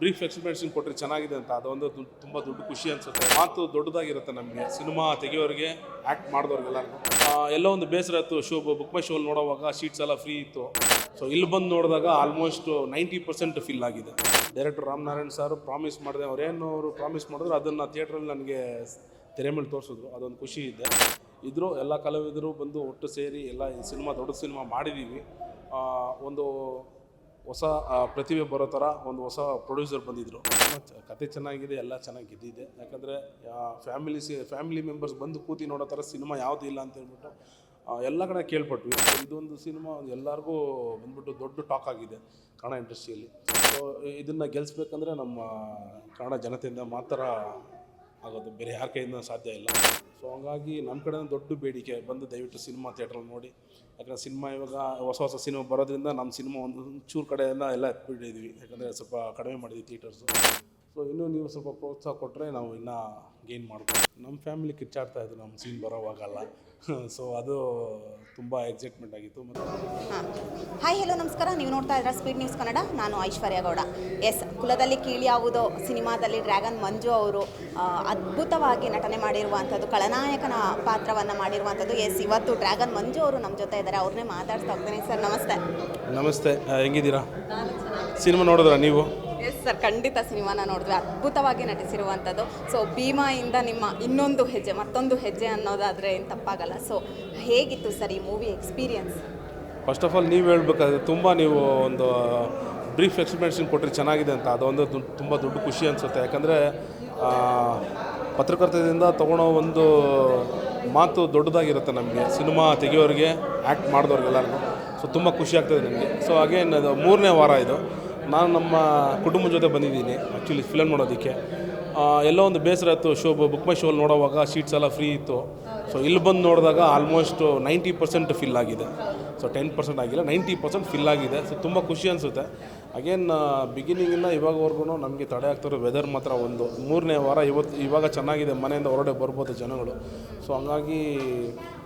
Brief explanation ಕೊಟ್ಟರೆ ಚೆನ್ನಾಗಿದೆ ಅಂತ ಅದೊಂದು ತುಂಬ ದೊಡ್ಡ ಖುಷಿ ಅನಿಸುತ್ತೆ. ಮಾತು ದೊಡ್ಡದಾಗಿರುತ್ತೆ ನಮಗೆ ಸಿನಿಮಾ ತೆಗಿಯೋರಿಗೆ, ಆ್ಯಕ್ಟ್ ಮಾಡಿದವ್ರಿಗೆಲ್ಲರಿಗೂ. ಎಲ್ಲೋ ಒಂದು ಬೇಸರ ಇತ್ತು, ಬುಕ್ ಮೈ ಶೋಲ್ಲಿ ನೋಡೋವಾಗ ಶೀಟ್ಸ್ ಎಲ್ಲ ಫ್ರೀ ಇತ್ತು. ಸೊ ಇಲ್ಲಿ ಬಂದು ನೋಡಿದಾಗ ಆಲ್ಮೋಸ್ಟ್ 90% ಫಿಲ್ ಆಗಿದೆ. ಡೈರೆಕ್ಟರ್ ರಾಮನಾರಾಯಣ್ ಸರ್ ಪ್ರಾಮಿಸ್ ಮಾಡಿದೆ, ಅವರು ಪ್ರಾಮಿಸ್ ಮಾಡಿದ್ರು ಅದನ್ನು ಥಿಯೇಟ್ರಲ್ಲಿ ನನಗೆ ತೆರೆ ಮೇಲೆ ತೋರಿಸಿದ್ರು. ಅದೊಂದು ಖುಷಿ ಇದೆ. ಇದ್ದರೂ ಎಲ್ಲ ಕಲಾವಿದರು ಬಂದು ಒಟ್ಟು ಸೇರಿ ಎಲ್ಲ ಈ ಸಿನಿಮಾ ದೊಡ್ಡ ಸಿನಿಮಾ ಮಾಡಿದ್ದೀವಿ. ಒಂದು ಹೊಸ ಪ್ರತಿಭೆ ಬರೋ ಥರ ಒಂದು ಹೊಸ ಪ್ರೊಡ್ಯೂಸರ್ ಬಂದಿದ್ದರು. ಕತೆ ಚೆನ್ನಾಗಿದೆ, ಎಲ್ಲ ಚೆನ್ನಾಗಿ ಗೆದ್ದಿದೆ. ಯಾಕಂದರೆ ಫ್ಯಾಮಿಲಿ ಮೆಂಬರ್ಸ್ ಬಂದು ಕೂತಿ ನೋಡೋ ಥರ ಸಿನಿಮಾ ಯಾವುದೂ ಇಲ್ಲ ಅಂತ ಹೇಳ್ಬಿಟ್ಟು ಎಲ್ಲ ಕಡೆ ಕೇಳ್ಪಟ್ವಿ. ಇದೊಂದು ಸಿನಿಮಾ ಎಲ್ಲರಿಗೂ ಬಂದ್ಬಿಟ್ಟು ದೊಡ್ಡ ಟಾಕ್ ಆಗಿದೆ ಕನ್ನಡ ಇಂಡಸ್ಟ್ರಿಯಲ್ಲಿ. ಸೊ ಇದನ್ನು ಗೆಲ್ಲಿಸ್ಬೇಕಂದ್ರೆ ನಮ್ಮ ಕನ್ನಡ ಜನತೆಯಿಂದ ಮಾತ್ರ ಆಗೋದು, ಬೇರೆ ಯಾರ ಕೈಯಿಂದ ಸಾಧ್ಯ ಇಲ್ಲ. ಸೊ ಹಂಗಾಗಿ ನಮ್ಮ ಕಡೆ ದೊಡ್ಡ ಬೇಡಿಕೆ ಬಂದು ದಯವಿಟ್ಟು ಸಿನಿಮಾ ಥಿಯೇಟ್ರಲ್ಲಿ ನೋಡಿ. ಯಾಕಂದರೆ ಸಿನಿಮಾ ಇವಾಗ ಹೊಸ ಸಿನಿಮಾ ಬರೋದ್ರಿಂದ ನಮ್ಮ ಸಿನಿಮಾ ಒಂದು ಚೂರು ಕಡೆಯಿಂದ ಎಲ್ಲ ಎತ್ಬಿಟ್ಟಿದ್ವಿ. ಯಾಕಂದರೆ ಸ್ವಲ್ಪ ಕಡಿಮೆ ಮಾಡಿದ್ವಿ ಥಿಯೇಟರ್ಸು. ಸೊ ಇನ್ನೂ ನೀವು ಸ್ವಲ್ಪ ಪ್ರೋತ್ಸಾಹ ಕೊಟ್ಟರೆ ನಾವು ಇನ್ನೂ ಗೇನ್ ಮಾಡ್ಬೋದು. ನಮ್ಮ ಫ್ಯಾಮಿಲಿ ಕಿಚ್ಚಾಡ್ತಾಯಿದ್ರು ನಮ್ಮ ಸೀನ್ ಬರೋವಾಗಲ್ಲ. ಸೊ ಅದು ತುಂಬ ಎಕ್ಸೈಟ್ಮೆಂಟ್ ಆಗಿತ್ತು. ಹಾಯ್ ಹಲೋ ನಮಸ್ಕಾರ, ನೀವು ನೋಡ್ತಾ ಇದ್ದೀರಾ ಸ್ಪೀಡ್ ನ್ಯೂಸ್ ಕನ್ನಡ. ನಾನು ಐಶ್ವರ್ಯ ಗೌಡ. ಕುಲದಲ್ಲಿ ಕೀಳ್ಯಾವುದೋ ಸಿನಿಮಾದಲ್ಲಿ ಡ್ರ್ಯಾಗನ್ ಮಂಜು ಅವರು ಅದ್ಭುತವಾಗಿ ನಟನೆ ಮಾಡಿರುವಂಥದ್ದು, ಖಳನಾಯಕನ ಪಾತ್ರವನ್ನು ಮಾಡಿರುವಂಥದ್ದು. ಇವತ್ತು ಡ್ರ್ಯಾಗನ್ ಮಂಜು ಅವರು ನಮ್ಮ ಜೊತೆ ಇದ್ದಾರೆ, ಅವ್ರನ್ನೇ ಮಾತಾಡ್ತಾ ಹೋಗ್ತೀನಿ. ಸರ್ ನಮಸ್ತೆ. ನಮಸ್ತೆ, ಹೆಂಗಿದ್ದೀರಾ? ಸಿನಿಮಾ ನೋಡಿದ್ರಾ ನೀವು? ಎಸ್ ಸರ್, ಖಂಡಿತ ಸಿನಿಮಾನ ನೋಡಿದ್ವಿ. ಅದ್ಭುತವಾಗಿ ನಟಿಸಿರುವಂಥದ್ದು. ಸೊ ಭೀಮಾಯಿಂದ ನಿಮ್ಮ ಮತ್ತೊಂದು ಹೆಜ್ಜೆ ಅನ್ನೋದಾದರೆ ಏನು ತಪ್ಪಾಗಲ್ಲ. ಸೊ ಹೇಗಿತ್ತು ಸರ್ ಈ movie experience? First of all ನೀವು ಹೇಳ್ಬೇಕಾದ್ರೆ ತುಂಬ ನೀವು ಒಂದು ಬ್ರೀಫ್ ಎಕ್ಸ್ಪ್ಲನೇಷನ್ ಕೊಟ್ಟರೆ ಚೆನ್ನಾಗಿದೆ ಅಂತ ಅದೊಂದು ತುಂಬ ದೊಡ್ಡ ಖುಷಿ ಅನಿಸುತ್ತೆ. ಯಾಕಂದರೆ ಪತ್ರಕರ್ತದಿಂದ ತೊಗೊಳೋ ಒಂದು ಮಾತು ದೊಡ್ಡದಾಗಿರುತ್ತೆ ನಮಗೆ ಸಿನಿಮಾ ತೆಗಿಯೋರಿಗೆ, ಆ್ಯಕ್ಟ್ ಮಾಡಿದವ್ರಿಗೆಲ್ಲರಿಗೂ. ಸೊ ತುಂಬ ಖುಷಿ ಆಗ್ತದೆ ನನಗೆ. ಸೊ ಅಗೇನ್ ಅದು 3ನೇ ವಾರ ಇದು. ನಾನು ನಮ್ಮ ಕುಟುಂಬದ ಜೊತೆ ಬಂದಿದ್ದೀನಿ ಆ್ಯಕ್ಚುಲಿ ಫಿಲಮ್ ನೋಡೋದಕ್ಕೆ. ಎಲ್ಲೋ ಒಂದು ಬೇಸರ ಇತ್ತು, ಬುಕ್ ಮೈ ಶೋಲ್ಲಿ ನೋಡೋವಾಗ ಶೀಟ್ಸ್ ಎಲ್ಲ ಫ್ರೀ ಇತ್ತು. ಸೊ ಇಲ್ಲಿ ಬಂದು ನೋಡಿದಾಗ ಆಲ್ಮೋಸ್ಟ್ 90% ಫಿಲ್ ಆಗಿದೆ. ಸೊ 10% ಆಗಿಲ್ಲ, 90% ಫಿಲ್ ಆಗಿದೆ. ಸೊ ತುಂಬ ಖುಷಿ ಅನಿಸುತ್ತೆ. ಅಗೇನ್ ಬಿಗಿನಿಂಗಿಂದ ಇವಾಗವರೆಗೂ ನಮಗೆ ತಡೆ ಆಗ್ತಿರೋ ವೆದರ್ ಮಾತ್ರ ಒಂದು 3ನೇ ವಾರ ಇವಾಗ ಚೆನ್ನಾಗಿದೆ, ಮನೆಯಿಂದ ಹೊರಗಡೆ ಬರ್ಬೋದು ಜನಗಳು. ಸೊ ಹಂಗಾಗಿ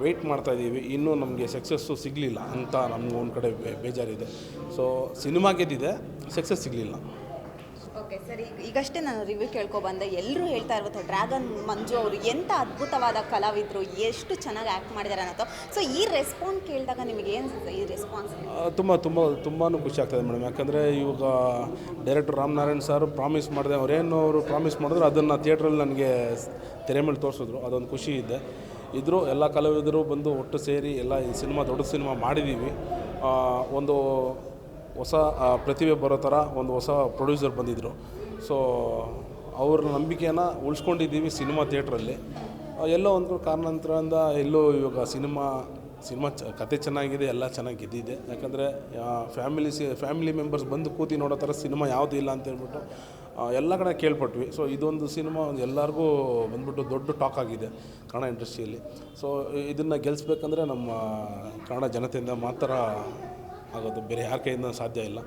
ವೆಯ್ಟ್ ಮಾಡ್ತಾಯಿದ್ದೀವಿ. ಇನ್ನೂ ನಮಗೆ ಸಕ್ಸಸ್ಸು ಸಿಗಲಿಲ್ಲ ಅಂತ ನಮ್ಗೆ ಒಂದು ಕಡೆ ಬೇಜಾರಿದೆ. ಸೊ ಸಿನಿಮಾ ಗೆದ್ದಿದೆ, ಸಕ್ಸಸ್ ಸಿಗಲಿಲ್ಲ. ಓಕೆ ಸರ್, ಈಗಷ್ಟೇ ನಾನು ರಿವ್ಯೂ ಕೇಳ್ಕೊಬಂದೆ. ಎಲ್ಲರೂ ಹೇಳ್ತಾ ಇರ್ಬೋದು ಡ್ರ್ಯಾಗನ್ ಮಂಜು ಅವರು ಎಂಥ ಅದ್ಭುತವಾದ ಕಲಾವಿದರು, ಎಷ್ಟು ಚೆನ್ನಾಗಿ ಆ್ಯಕ್ಟ್ ಮಾಡಿದ್ದಾರೆ ಅನ್ನೋದು. ಸೊ ಈ ರೆಸ್ಪಾನ್ಸ್ ಕೇಳಿದಾಗ ನಿಮಗೆ ಏನು ಈ ರೆಸ್ಪಾನ್ಸ್? ತುಂಬಾ ಖುಷಿ ಆಗ್ತಾಯಿದೆ ಮೇಡಮ್. ಯಾಕಂದರೆ ಇವಾಗ ಡೈರೆಕ್ಟರ್ ರಾಮನಾರಾಯಣ್ ಸರ್ ಪ್ರಾಮಿಸ್ ಮಾಡಿದೆ, ಅವರು ಪ್ರಾಮಿಸ್ ಮಾಡಿದ್ರು ಅದನ್ನು ಥಿಯೇಟ್ರಲ್ಲಿ ನನಗೆ ತೆರೆ ಮೇಲೆ ತೋರಿಸಿದ್ರು. ಅದೊಂದು ಖುಷಿ ಇದೆ. ಇದ್ದರೂ ಎಲ್ಲ ಕಲಾವಿದರು ಬಂದು ಒಟ್ಟು ಸೇರಿ ಎಲ್ಲ ಈ ಸಿನಿಮಾ ದೊಡ್ಡ ಸಿನಿಮಾ ಮಾಡಿದ್ದೀವಿ. ಒಂದು ಹೊಸ ಪ್ರತಿಭೆ ಬರೋ ಥರ ಒಂದು ಹೊಸ ಪ್ರೊಡ್ಯೂಸರ್ ಬಂದಿದ್ದರು. ಸೊ ಅವ್ರ ನಂಬಿಕೆಯನ್ನು ಉಳಿಸ್ಕೊಂಡಿದ್ದೀವಿ ಸಿನಿಮಾ ಥಿಯೇಟ್ರಲ್ಲಿ. ಎಲ್ಲೋ ಒಂದು ಕಾರಣಾಂತರದಿಂದ ಇವಾಗ ಸಿನಿಮಾ ಕತೆ ಚೆನ್ನಾಗಿದೆ, ಎಲ್ಲ ಚೆನ್ನಾಗಿ ಗೆದ್ದಿದೆ. ಯಾಕಂದರೆ ಫ್ಯಾಮಿಲಿ ಮೆಂಬರ್ಸ್ ಬಂದು ಕೂತಿ ನೋಡೋ ಥರ ಸಿನಿಮಾ ಯಾವುದೂ ಇಲ್ಲ ಅಂತ ಹೇಳ್ಬಿಟ್ಟು ಎಲ್ಲ ಕಡೆ ಕೇಳ್ಪಟ್ವಿ. ಸೊ ಇದೊಂದು ಸಿನಿಮಾ ಎಲ್ಲರಿಗೂ ಬಂದ್ಬಿಟ್ಟು ದೊಡ್ಡ ಟಾಕ್ ಆಗಿದೆ ಕನ್ನಡ ಇಂಡಸ್ಟ್ರಿಯಲ್ಲಿ. ಸೊ ಇದನ್ನು ಗೆಲ್ಲಿಸ್ಬೇಕಂದ್ರೆ ನಮ್ಮ ಕನ್ನಡ ಜನತೆಯಿಂದ ಮಾತ್ರ ಆಗೋದು, ಬೇರೆ ಯಾರ ಕೈಯಿಂದ ಸಾಧ್ಯ ಇಲ್ಲ.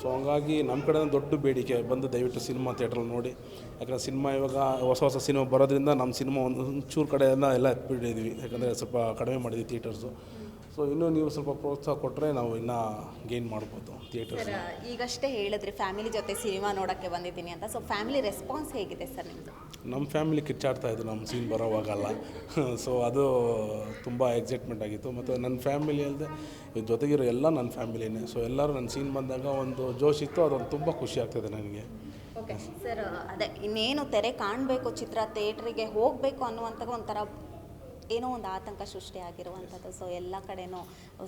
ಸೊ ಹಂಗಾಗಿ ನಮ್ಮ ಕಡೆ ದೊಡ್ಡ ಬೇಡಿಕೆ ಬಂದು ದಯವಿಟ್ಟು ಸಿನಿಮಾ ಥಿಯೇಟ್ರಲ್ಲಿ ನೋಡಿ. ಯಾಕಂದರೆ ಸಿನಿಮಾ ಇವಾಗ ಹೊಸ ಸಿನಿಮಾ ಬರೋದ್ರಿಂದ ನಮ್ಮ ಸಿನಿಮಾ ಒಂದು ಚೂರು ಕಡೆಯಿಂದ ಎಲ್ಲ ಎತ್ಬಿಟ್ಟಿದ್ವಿ. ಯಾಕಂದರೆ ಸ್ವಲ್ಪ ಕಡಿಮೆ ಮಾಡಿದ್ವಿ ಥಿಯೇಟರ್ಸು. ಸೊ ಇನ್ನೂ ನೀವು ಸ್ವಲ್ಪ ಪ್ರೋತ್ಸಾಹ ಕೊಟ್ಟರೆ ನಾವು ಇನ್ನೂ ಗೇನ್ ಮಾಡ್ಬೋದು ಥಿಯೇಟರ್ಸ್. ಈಗಷ್ಟೇ ಹೇಳಿದ್ರಿ ಫ್ಯಾಮಿಲಿ ಜೊತೆ ಸಿನಿಮಾ ನೋಡೋಕ್ಕೆ ಬಂದಿದ್ದೀನಿ ಅಂತ. ಸೊ ಫ್ಯಾಮಿಲಿ ರೆಸ್ಪಾನ್ಸ್ ಹೇಗಿದೆ ಸರ್ ನಿಮ್ಮದು? ನಮ್ಮ ಫ್ಯಾಮಿಲಿ ಕಿಚ್ಚಾಡ್ತಾಯಿದ್ರು ನಮ್ಮ ಸೀನ್ ಬರೋವಾಗಲ್ಲ. ಸೊ ಅದು ತುಂಬ ಎಕ್ಸೈಟ್ಮೆಂಟ್ ಆಗಿತ್ತು. ಮತ್ತು ನನ್ನ ಫ್ಯಾಮಿಲಿ ಅಲ್ಲದೆ ಜೊತೆಗಿರೋ ಎಲ್ಲ ನನ್ನ ಫ್ಯಾಮಿಲಿನೇ. ಸೊ ಎಲ್ಲರೂ ನನ್ನ ಸೀನ್ ಬಂದಾಗ ಒಂದು ಜೋಶ್ ಇತ್ತು. ಅದೊಂದು ತುಂಬ ಖುಷಿ ಆಗ್ತದೆ ನನಗೆ. ಓಕೆ ಸರ್, ಅದೇ ಇನ್ನೇನು ತೆರೆ ಕಾಣಬೇಕು, ಚಿತ್ರ ಥಿಯೇಟ್ರಿಗೆ ಹೋಗಬೇಕು ಅನ್ನುವಂಥ ಒಂಥರ ಏನೋ ಒಂದು ಆತಂಕ ಸೃಷ್ಟಿಯಾಗಿರುವಂಥದ್ದು. ಸೊ ಎಲ್ಲ ಕಡೆನೂ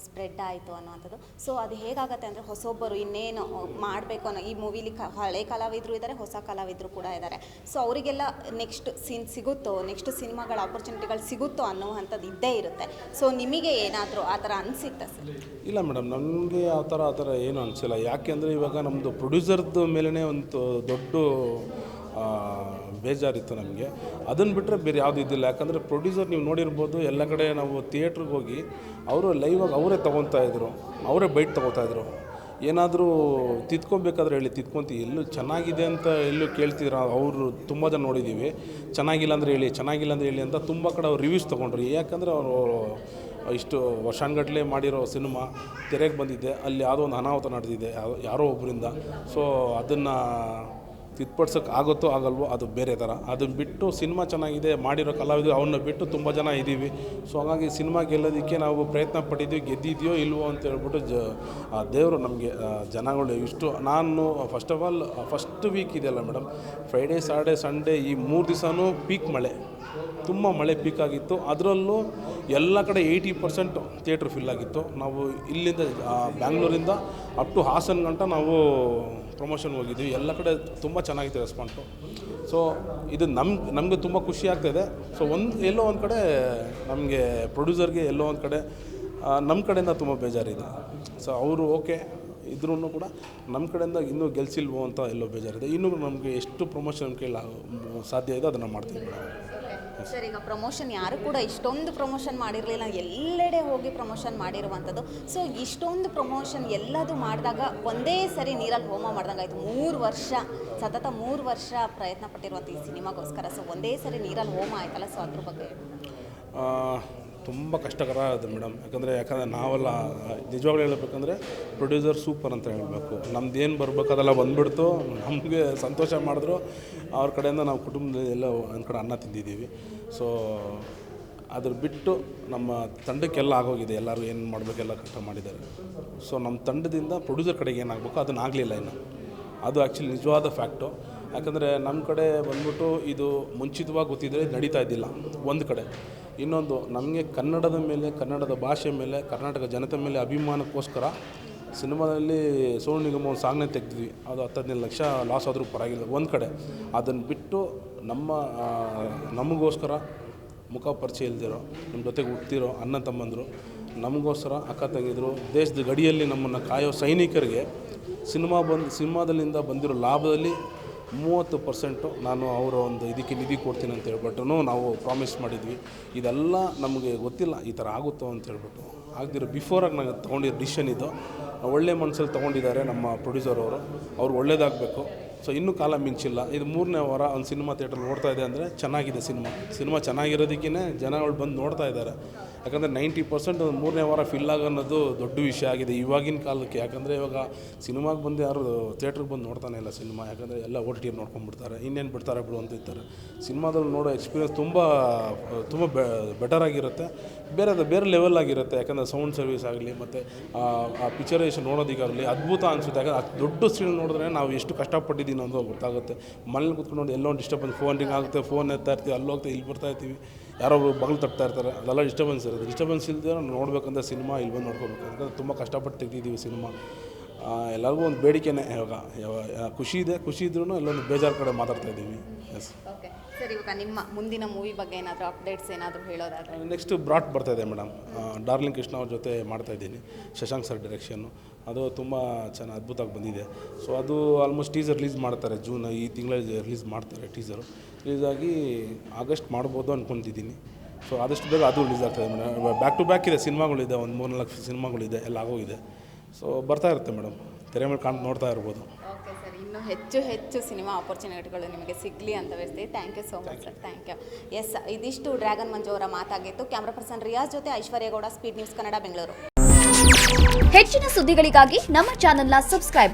ಸ್ಪ್ರೆಡ್ ಆಯಿತು ಅನ್ನುವಂಥದ್ದು. ಸೊ ಅದು ಹೇಗಾಗತ್ತೆ ಅಂದರೆ ಹೊಸೊಬ್ಬರು ಇನ್ನೇನು ಮಾಡಬೇಕು ಅನ್ನೋ, ಈ ಮೂವಿಲಿ ಹಳೆ ಕಲಾವಿದರು ಇದ್ದಾರೆ, ಹೊಸ ಕಲಾವಿದರು ಕೂಡ ಇದ್ದಾರೆ. ಸೊ ಅವರಿಗೆಲ್ಲ ನೆಕ್ಸ್ಟ್ ಸೀನ್ ಸಿಗುತ್ತೋ, ನೆಕ್ಸ್ಟ್ ಸಿನಿಮಾಗಳ ಆಪರ್ಚುನಿಟಿಗಳು ಸಿಗುತ್ತೋ ಅನ್ನುವಂಥದ್ದು ಇದ್ದೇ ಇರುತ್ತೆ. ಸೊ ನಿಮಗೆ ಏನಾದರೂ ಆ ಥರ ಅನಿಸುತ್ತಾ ಸರ್? ಇಲ್ಲ ಮೇಡಮ್, ನನಗೆ ಆ ಥರ ಏನೂ ಅನಿಸಿಲ್ಲ. ಯಾಕೆಂದರೆ ಇವಾಗ ನಮ್ಮದು ಪ್ರೊಡ್ಯೂಸರ್ದು ಮೇಲೇ ಒಂದು ದೊಡ್ಡ ಬೇಜಾರಿತ್ತು ನಮಗೆ. ಅದನ್ನು ಬಿಟ್ಟರೆ ಬೇರೆ ಯಾವುದೂ ಇದ್ದಿಲ್ಲ. ಯಾಕಂದರೆ ಪ್ರೊಡ್ಯೂಸರ್ ನೀವು ನೋಡಿರ್ಬೋದು, ಎಲ್ಲ ಕಡೆ ನಾವು ಥಿಯೇಟ್ರಿಗೆ ಹೋಗಿ ಅವರು ಲೈವಾಗಿ ಅವರೇ ತೊಗೊತಾಯಿದ್ರು, ಅವರೇ ಬೈಟ್ ತೊಗೋತಾಯಿದ್ರು. ಏನಾದರೂ ತಿದ್ಕೊಬೇಕಾದ್ರೆ ಹೇಳಿ ತಿದ್ಕೊತೀವಿ, ಎಲ್ಲೂ ಚೆನ್ನಾಗಿದೆ ಅಂತ ಎಲ್ಲೂ ಕೇಳ್ತಿದ್ರು. ಅವರು ತುಂಬ ಜನ ನೋಡಿದ್ದೀವಿ, ಚೆನ್ನಾಗಿಲ್ಲ ಅಂದರೆ ಹೇಳಿ ಅಂತ ತುಂಬ ಕಡೆ ಅವ್ರು ರಿವ್ಯೂಸ್ ತೊಗೊಂಡ್ರು. ಯಾಕಂದರೆ ಅವರು ಇಷ್ಟು ವರ್ಷಾನುಗಟ್ಟಲೆ ಮಾಡಿರೋ ಸಿನಿಮಾ ತೆರೆಗೆ ಬಂದಿದ್ದೆ, ಅಲ್ಲಿ ಯಾವುದೋ ಒಂದು ಅನಾಹುತ ನಡೆದಿದೆ ಯಾರೋ ಒಬ್ಬರಿಂದ. ಸೊ ಅದನ್ನು ತಿದ್ಪಡ್ಸೋಕ್ಕೆ ಆಗುತ್ತೋ ಆಗಲ್ವೋ ಅದು ಬೇರೆ ಥರ. ಅದನ್ನು ಬಿಟ್ಟು ಸಿನಿಮಾ ಚೆನ್ನಾಗಿದೆ ಮಾಡಿರೋ ಕಲಾವಿದರು ಅವನ್ನ ಬಿಟ್ಟು ತುಂಬ ಜನ ಇದ್ದೀವಿ. ಸೊ ಹಾಗಾಗಿ ಸಿನಿಮಾ ಗೆಲ್ಲೋದಕ್ಕೆ ನಾವು ಪ್ರಯತ್ನ ಪಟ್ಟಿದ್ದೀವಿ, ಗೆದ್ದಿದೆಯೋ ಇಲ್ವೋ ಅಂತ ಹೇಳ್ಬಿಟ್ಟು ದೇವರು ನಮಗೆ ಜನಗಳು ಇಷ್ಟು. ನಾನು first of all first week ಇದೆಯಲ್ಲ ಮೇಡಮ್, ಫ್ರೈಡೇ ಸಾಟರ್ಡೇ ಸಂಡೇ ಈ 3 ದಿವಸನೂ ಪೀಕ್ ಮಳೆ, ತುಂಬ ಮಳೆ ಪೀಕ್ ಆಗಿತ್ತು. ಅದರಲ್ಲೂ ಎಲ್ಲ ಕಡೆ 80% ಥಿಯೇಟ್ರ್ ಫಿಲ್ ಆಗಿತ್ತು. ನಾವು ಇಲ್ಲಿಂದ ಬ್ಯಾಂಗ್ಳೂರಿಂದ ಅಪ್ ಟು ಹಾಸನ ಗಂಟ ನಾವು ಪ್ರಮೋಷನ್ ಹೋಗಿದ್ವಿ. ಎಲ್ಲ ಕಡೆ ತುಂಬ ಚೆನ್ನಾಗಿತ್ತು ರೆಸ್ಪಾನ್ಸು. ಸೊ ಇದು ನಮಗೆ ತುಂಬ ಖುಷಿ ಆಗ್ತಾಯಿದೆ. ಸೊ ಎಲ್ಲೋ ಒಂದು ಕಡೆ ನಮಗೆ ಪ್ರೊಡ್ಯೂಸರ್ಗೆ ಎಲ್ಲೋ ಒಂದು ಕಡೆ ನಮ್ಮ ಕಡೆಯಿಂದ ತುಂಬ ಬೇಜಾರಿದೆ. ಸೊ ಅವರು ಓಕೆ ಇದ್ರೂ ಕೂಡ ನಮ್ಮ ಕಡೆಯಿಂದ ಇನ್ನೂ ಗೆಲ್ಸಿಲ್ವೋ ಅಂತ ಎಲ್ಲೋ ಬೇಜಾರಿದೆ. ಇನ್ನೂ ನಮಗೆ ಎಷ್ಟು ಪ್ರಮೋಷನ್ ಸಾಧ್ಯ ಇದೆ ಅದನ್ನು ಮಾಡ್ತೀವಿ ಮೇಡಮ್. ಸರ್, ಈಗ ಪ್ರಮೋಷನ್ ಯಾರು ಕೂಡ ಇಷ್ಟೊಂದು ಪ್ರಮೋಷನ್ ಮಾಡಿರಲಿಲ್ಲ, ಎಲ್ಲೆಡೆ ಹೋಗಿ ಪ್ರಮೋಷನ್ ಮಾಡಿರುವಂಥದ್ದು. ಸೊ ಇಷ್ಟೊಂದು ಪ್ರಮೋಷನ್ ಎಲ್ಲದು ಮಾಡಿದಾಗ ಒಂದೇ ಸರಿ ನೀರಲ್ಲಿ ಹೋಮ ಮಾಡ್ದಂಗೆ ಆಯಿತು. 3 ವರ್ಷ ಸತತ 3 ವರ್ಷ ಪ್ರಯತ್ನ ಪಟ್ಟಿರುವಂಥ ಈ ಸಿನಿಮಾಗೋಸ್ಕರ. ಸೊ ಒಂದೇ ಸರಿ ನೀರಲ್ಲಿ ಹೋಮ ಆಯ್ತಲ್ಲ, ಸೊ ಅದ್ರ ಬಗ್ಗೆ ತುಂಬ ಕಷ್ಟಕರ ಅದು ಮೇಡಮ್. ಯಾಕಂದರೆ ನಾವೆಲ್ಲ ನಿಜವಾಗ್ಲೂ ಹೇಳಬೇಕಂದ್ರೆ ಪ್ರೊಡ್ಯೂಸರ್ ಸೂಪರ್ ಅಂತ ಹೇಳಬೇಕು. ನಮ್ದು ಏನು ಬರಬೇಕು ಅದೆಲ್ಲ ಬಂದುಬಿಡ್ತು. ನಮಗೆ ಸಂತೋಷ ಮಾಡಿದ್ರು ಅವ್ರ ಕಡೆಯಿಂದ ನಾವು ಕುಟುಂಬದಲ್ಲಿ ಎಲ್ಲ ಒಂದು ಕಡೆ ಅನ್ನ ತಿಂದಿದ್ದೀವಿ. ಸೊ ಅದ್ರ ಬಿಟ್ಟು ನಮ್ಮ ತಂಡಕ್ಕೆಲ್ಲ ಆಗೋಗಿದೆ. ಎಲ್ಲರೂ ಏನು ಮಾಡಬೇಕೆಲ್ಲ ಕಷ್ಟ ಮಾಡಿದ್ದಾರೆ. ಸೊ ನಮ್ಮ ತಂಡದಿಂದ ಪ್ರೊಡ್ಯೂಸರ್ ಕಡೆಗೆ ಏನಾಗಬೇಕು ಅದನ್ನು ಆಗಲಿಲ್ಲ ಇನ್ನು. ಅದು ಆ್ಯಕ್ಚುಲಿ ನಿಜವಾದ ಫ್ಯಾಕ್ಟು. ಯಾಕಂದರೆ ನಮ್ಮ ಕಡೆ ಬಂದ್ಬಿಟ್ಟು ಇದು ಮುಂಚಿತವಾಗಿ ಗೊತ್ತಿದ್ದರೆ ನಡೀತಾ ಇದ್ದಿಲ್ಲ ಒಂದು ಕಡೆ. ಇನ್ನೊಂದು, ನಮಗೆ ಕನ್ನಡದ ಮೇಲೆ, ಕನ್ನಡದ ಭಾಷೆ ಮೇಲೆ, ಕರ್ನಾಟಕ ಜನತೆ ಮೇಲೆ ಅಭಿಮಾನಕ್ಕೋಸ್ಕರ ಸಿನಿಮಾದಲ್ಲಿ ಸೋನು ನಿಗಮ ಒಂದು ಸಾಂಗ್ನೇ ತೆಗೆದ್ವಿ. ಅದು 10-15 ಲಕ್ಷ ಲಾಸ್ ಆದರೂ ಪರವಾಗಿಲ್ಲ ಒಂದು ಕಡೆ. ಅದನ್ನು ಬಿಟ್ಟು ನಮಗೋಸ್ಕರ ಮುಖ ಪರಿಚಯ ಇಲ್ದಿರೋ, ನಮ್ಮ ಜೊತೆಗೆ ಹುಟ್ಟಿರೋ ಅಣ್ಣ ತಮ್ಮಂದರು, ನಮಗೋಸ್ಕರ ಅಕ್ಕ ತಂಗಿದ್ರು, ದೇಶದ ಗಡಿಯಲ್ಲಿ ನಮ್ಮನ್ನು ಕಾಯೋ ಸೈನಿಕರಿಗೆ ಸಿನಿಮಾದಲ್ಲಿಂದ ಬಂದಿರೋ ಲಾಭದಲ್ಲಿ 30% ನಾನು ಅವರ ಒಂದು ಇದಕ್ಕೆ ನಿಧಿ ಕೊಡ್ತೀನಿ ಅಂತ ಹೇಳ್ಬಿಟ್ಟು ನಾವು ಪ್ರಾಮಿಸ್ ಮಾಡಿದ್ವಿ. ಇದೆಲ್ಲ ನಮಗೆ ಗೊತ್ತಿಲ್ಲ ಈ ಥರ ಆಗುತ್ತೋ ಅಂತ ಹೇಳ್ಬಿಟ್ಟು. ಆಗದಿರೋ ಬಿಫೋರಾಗಿ ನಾನು ತೊಗೊಂಡಿರೋ ಡಿಸಿಷನ್ ಇದು. ಒಳ್ಳೆ ಮನಸ್ಸಲ್ಲಿ ತೊಗೊಂಡಿದ್ದಾರೆ ನಮ್ಮ ಪ್ರೊಡ್ಯೂಸರ್ ಅವ್ರು ಒಳ್ಳೇದಾಗಬೇಕು. ಸೊ ಇನ್ನೂ ಕಾಲ ಮಿಂಚಿಲ್ಲ. ಇದು 3ನೇ ವಾರ ಒಂದು ಸಿನಿಮಾ ಥಿಯೇಟ್ರಲ್ಲಿ ನೋಡ್ತಾ ಇದೆ ಅಂದರೆ ಚೆನ್ನಾಗಿದೆ. ಸಿನಿಮಾ ಚೆನ್ನಾಗಿರೋದಕ್ಕೇ ಜನಗಳು ಬಂದು ನೋಡ್ತಾ ಇದ್ದಾರೆ. ಯಾಕಂದರೆ 90% 3ನೇ ವಾರ ಫಿಲ್ ಆಗೋನ್ನೋದು ದೊಡ್ಡ ವಿಷಯ ಆಗಿದೆ ಇವಾಗಿನ ಕಾಲಕ್ಕೆ. ಯಾಕಂದರೆ ಇವಾಗ ಸಿನಿಮಾಗೆ ಬಂದು ಯಾರು ಥಿಯೇಟ್ರಿಗೆ ಬಂದು ನೋಡ್ತಾನೆ ಇಲ್ಲ ಸಿನಿಮಾ. ಯಾಕಂದರೆ ಎಲ್ಲ OTT ನೋಡ್ಕೊಂಡ್ಬಿಡ್ತಾರೆ, ಇನ್ನೇನು ಬಿಡ್ತಾರೆ ಬಿಡು ಅಂತ ಇರ್ತಾರೆ. ಸಿನಿಮಾದಲ್ಲಿ ನೋಡೋ ಎಕ್ಸ್ಪೀರಿಯನ್ಸ್ ತುಂಬ ಬೆಟರಾಗಿರುತ್ತೆ, ಬೇರೆ ಲೆವೆಲ್ ಆಗಿರುತ್ತೆ. ಯಾಕಂದರೆ ಸೌಂಡ್ ಸರ್ವಿಸ್ ಆಗಲಿ ಮತ್ತು ಆ ಪಿಕ್ಚರೈಸೇಷನ್ ನೋಡೋದಕ್ಕಾಗಲಿ ಅದ್ಭುತ ಅನಿಸುತ್ತೆ. ಯಾಕಂದರೆ ಅದು ದೊಡ್ಡ ಸ್ಕ್ರೀನ್ ನೋಡಿದ್ರೆ ನಾವು ಎಷ್ಟು ಕಷ್ಟಪಟ್ಟಿದ್ದೀವಿ ಅನ್ನೋದು ಗೊತ್ತಾಗುತ್ತೆ. ಮನೇಲಿ ಕೂತ್ಕೊಂಡು ಎಲ್ಲೋ ಡಿಸ್ಟರ್ಬೆನ್ಸ್, ಫೋನ್ ರಿಂಗ್ ಆಗುತ್ತೆ, ಫೋನ್ ಎತ್ತಾ ಇರ್ತೀವಿ, ಅಲ್ಲಿ ಹೋಗ್ತಾ ಇಲ್ಲಿ ಬರ್ತಾ ಇರ್ತೀವಿ, ಯಾರೊಬ್ರು ಬಗಲು ತಟ್ತಾ ಇರ್ತಾರೆ, ಅದೆಲ್ಲ ಡಿಸ್ಟರ್ಬೆನ್ಸ್ ಇರುತ್ತೆ. ಡಿಸ್ಟರ್ಬೆನ್ಸ್ ಇಲ್ಲದೆ ನೋಡಬೇಕಂದ್ರೆ ಸಿನಿಮಾ ಇಲ್ಲಿ ಬಂದು ನೋಡ್ಕೋಬೇಕು. ಯಾಕಂದರೆ ತುಂಬ ಕಷ್ಟಪಟ್ಟು ತೆಗೆದಿದ್ದೀವಿ ಸಿನಿಮಾ. ಎಲ್ಲರಿಗೂ ಒಂದು ಬೇಡಿಕೆನೇ. ಇವಾಗ ಖುಷಿ ಇದ್ರೂ ಎಲ್ಲೊಂದು ಬೇಜಾರು ಕಡೆ ಮಾತಾಡ್ತಾ ಇದ್ದೀವಿ. ಎಸ್. ಓಕೆ ಸರ್, ಇವಾಗ ನಿಮ್ಮ ಮುಂದಿನ ಮೂವಿ ಬಗ್ಗೆ ಏನಾದರೂ ಅಪ್ಡೇಟ್ಸ್ ಏನಾದರೂ ಹೇಳೋದಾದರೆ? ನೆಕ್ಸ್ಟ್ ಬ್ರಾಟ್ ಬರ್ತಾಯಿದೆ ಮೇಡಮ್. ಡಾರ್ಲಿಂಗ್ ಕೃಷ್ಣ ಅವ್ರ ಜೊತೆ ಮಾಡ್ತಾಯಿದ್ದೀನಿ. Shashank sir direction. ಅದು ತುಂಬ ಚೆನ್ನಾಗಿ ಅದ್ಭುತವಾಗಿ ಬಂದಿದೆ. ಸೊ ಅದು ಆಲ್ಮೋಸ್ಟ್ ಟೀಸರ್ ರಿಲೀಸ್ ಮಾಡ್ತಾರೆ. ಜೂನ್ ಈ ತಿಂಗಳಲ್ಲಿ ರಿಲೀಸ್ ಮಾಡ್ತಾರೆ. ಟೀಸರು ರಿಲೀಸ್ ಆಗಿ ಆಗಸ್ಟ್ ಮಾಡ್ಬೋದು ಅಂದ್ಕೊತಿದ್ದೀನಿ. ಸೊ ಆದಷ್ಟು ಬೇಗ ಅದು ರಿಲೀಸ್ ಆಗ್ತಾಯಿದೆ ಮೇಡಮ್. ಬ್ಯಾಕ್ ಟು ಬ್ಯಾಕ್ ಇದೆ ಸಿನಿಮಾಗಳಿದೆ, ಒಂದು 3-4 ಸಿನಿಮಾಗಳಿದೆ, ಎಲ್ಲ ಆಗೋಗಿದೆ. ಸೊ ಬರ್ತಾ ಇರುತ್ತೆ ಮೇಡಮ್, ತೆರೆ ಮೇಲೆ ನೋಡ್ತಾ ಇರ್ಬೋದು. ಓಕೆ ಸರ್, ಇನ್ನೂ ಹೆಚ್ಚು ಸಿನಿಮಾ ಆಪರ್ಚುನಿಟಿಗಳು ನಿಮಗೆ ಸಿಗಲಿ ಅಂತ ಬಯಸ್ತೀವಿ. Thank you so much sir. Thank you. Yes, ಇದಿಷ್ಟು ಡ್ರ್ಯಾಗನ್ ಮಂಜು ಅವರ ಮಾತಾಗಿತ್ತು. ಕ್ಯಾಮ್ರಾ ಪರ್ಸನ್ ರಿಯಾಜ್ ಜೊತೆ ಐಶ್ವರ್ಯ ಗೌಡ, ಸ್ಪೀಡ್ ನ್ಯೂಸ್ ಕನ್ನಡ, ಬೆಂಗಳೂರು. ಹೆಚ್ಚಿನ ಸುದ್ದಿಗಳಿಗಾಗಿ ನಮ್ಮ ಚಾನೆಲ್ನ ಸಬ್ಸ್ಕ್ರೈಬ್